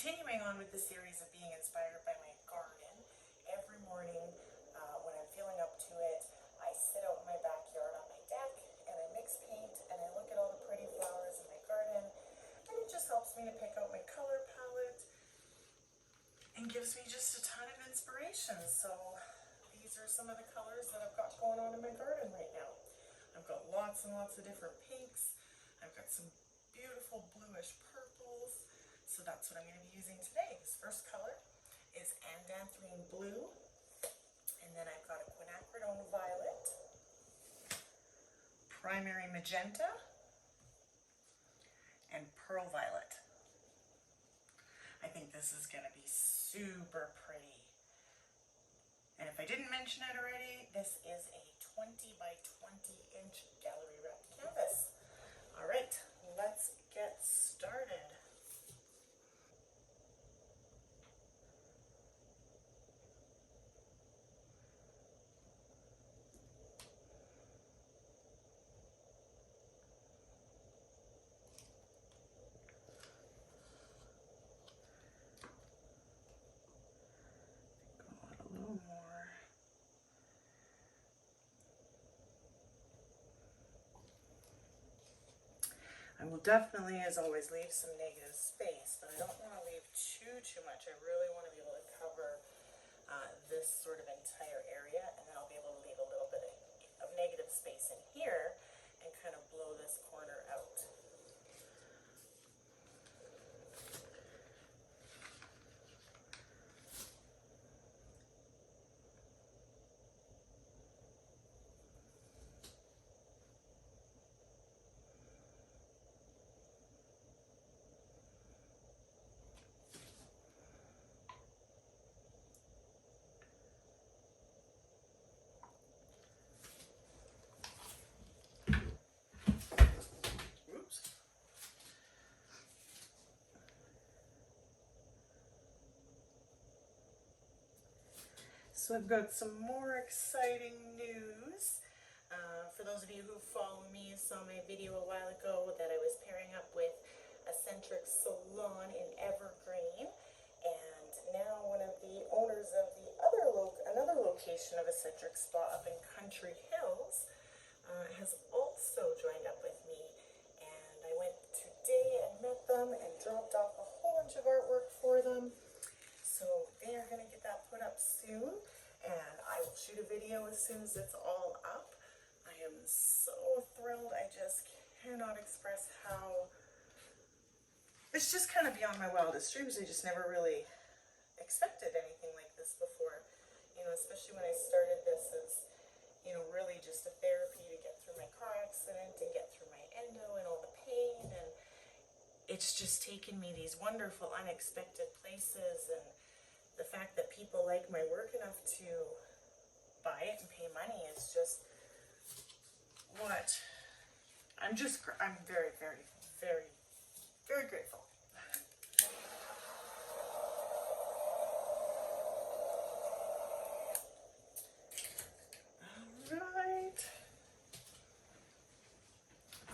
continuing on with the series of being inspired by my garden. Every morning when I'm feeling up to it, I sit out in my backyard on my deck and I mix paint and I look at all the pretty flowers in my garden, and it just helps me to pick out my color palette and gives me just a ton of inspiration. So these are some of the colors that I've got going on in my garden right now. I've got lots and lots of different pinks. I've got some beautiful bluish purples. So that's what I'm going to be using today. This first color is Andanthrine Blue. And then I've got a Quinacridone Violet, Primary Magenta, and Pearl Violet. I think this is going to be super pretty. And if I didn't mention it already, this is a 20 by 20 inch gallery wrapped canvas. All right, let's get started. I will definitely, as always, leave some negative space, but I don't want to leave too much. I really want to be able to cover this sort of entire area, and then I'll be able to leave a little bit of negative space in here and kind of blow this corner out. So I've got some more exciting news. For those of you who follow me, saw my video a while ago that I was pairing up with Eccentric Salon in Evergreen, and now one of the owners of the another location of Eccentric Spa up in Country Hills has also joined up with me, and I went today and met them and dropped off a whole bunch of artwork for them. So they are going to get that put up soon, and I will shoot a video as soon as it's all up. I am so thrilled. I just cannot express how, it's just kind of beyond my wildest dreams. I just never really expected anything like this before, you know, especially when I started this as, you know, really just a therapy to get through my car accident and get through my endo and all the pain, and it's just taken me these wonderful unexpected places, and the fact that people like my work enough to buy it and pay money is just what I'm very, very, very, very grateful. All right.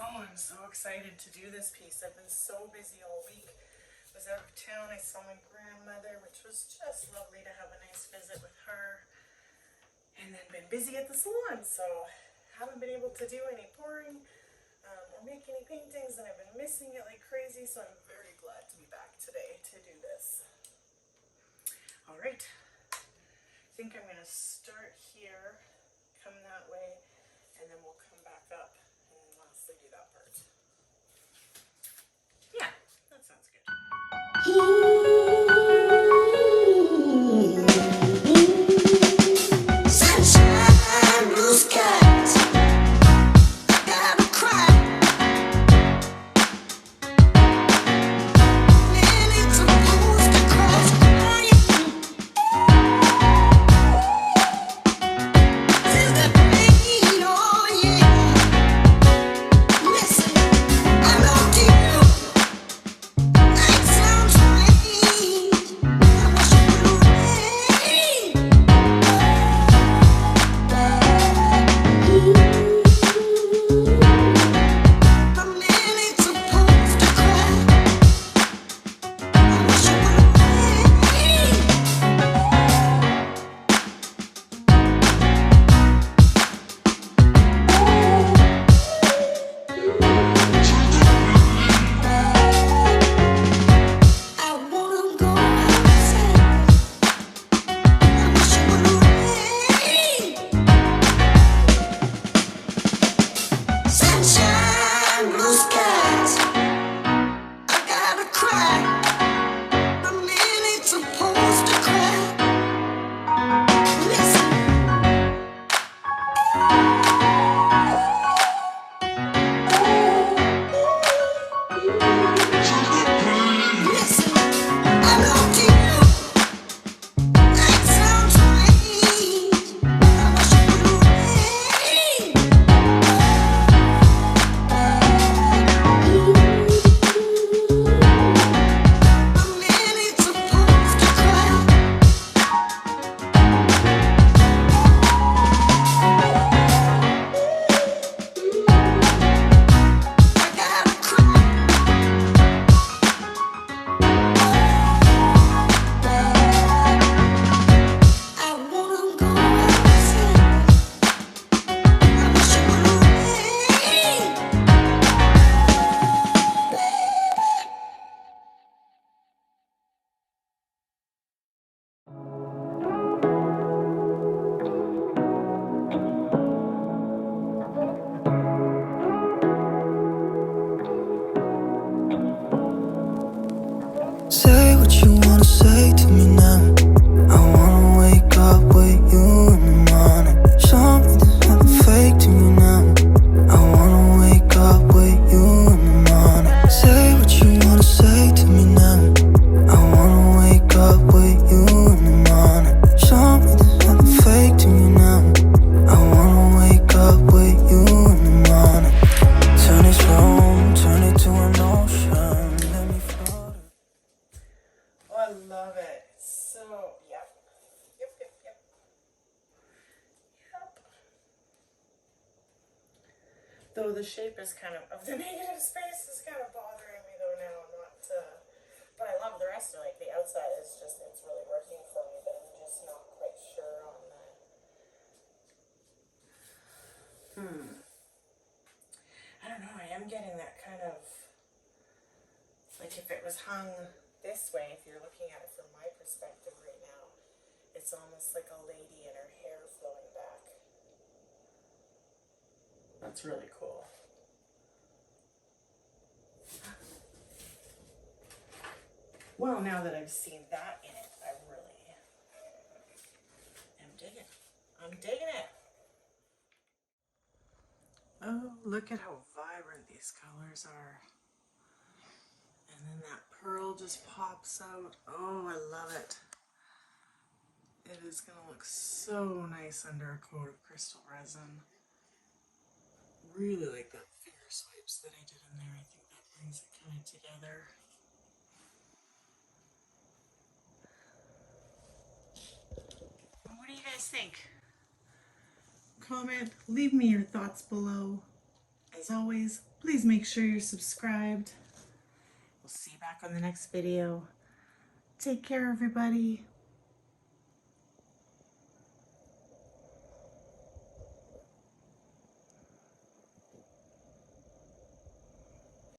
Oh, I'm so excited to do this piece. I've been so busy all week. I was out of town. I saw my grandmother, which was just lovely to have a nice visit with her, and then been busy at the salon, so haven't been able to do any pouring or make any paintings, and I've been missing it like crazy, so I'm very glad to be back today to do this. All right, I think I'm going to start here, come that way, and then we'll come back up and then lastly do that part. Yeah, that sounds good. Sunshine, blue skies, I gotta cry. Millions of blues to cross the Since the pain, oh yeah. Listen, I love you. Night sounds rain. Listen, I love you. That sounds right. I wish you would rain. A man ain't supposed to cry. I gotta cry. I wanna go outside. I wish you would rain. Say what you wanna say to me now. I wanna wake up with you in the morning. Show me there's nothing fake to me now. I wanna wake up with you in the morning. Say what you wanna say to me now. I wanna wake up with you in the morning. Show me there's nothing fake to me now. I wanna wake up with you in the morning. Turn this room, turn it to an ocean. Let me float. Oh, I love it. So, yep. Yep. Though the shape is kind of the negative space is kind of bothering me though now, but I love the rest of it. Like the outside is just, it's really working for me, but I'm just not quite sure on that. I don't know, I am getting that kind of, like if it was hung this way, if you're looking at it from my perspective right now, it's almost like a lady and her hair flowing back. That's really cool. Well, now that I've seen that in it, I really am digging. I'm digging it. Oh, look at how vibrant these colors are. And then that pearl just pops out. Oh, I love it. It is going to look so nice under a coat of crystal resin. Really like that finger swipes that I did in there. I think that brings it kind of together. What do you guys think? Comment, leave me your thoughts below. As always, please make sure you're subscribed. We'll see you back on the next video. Take care, everybody.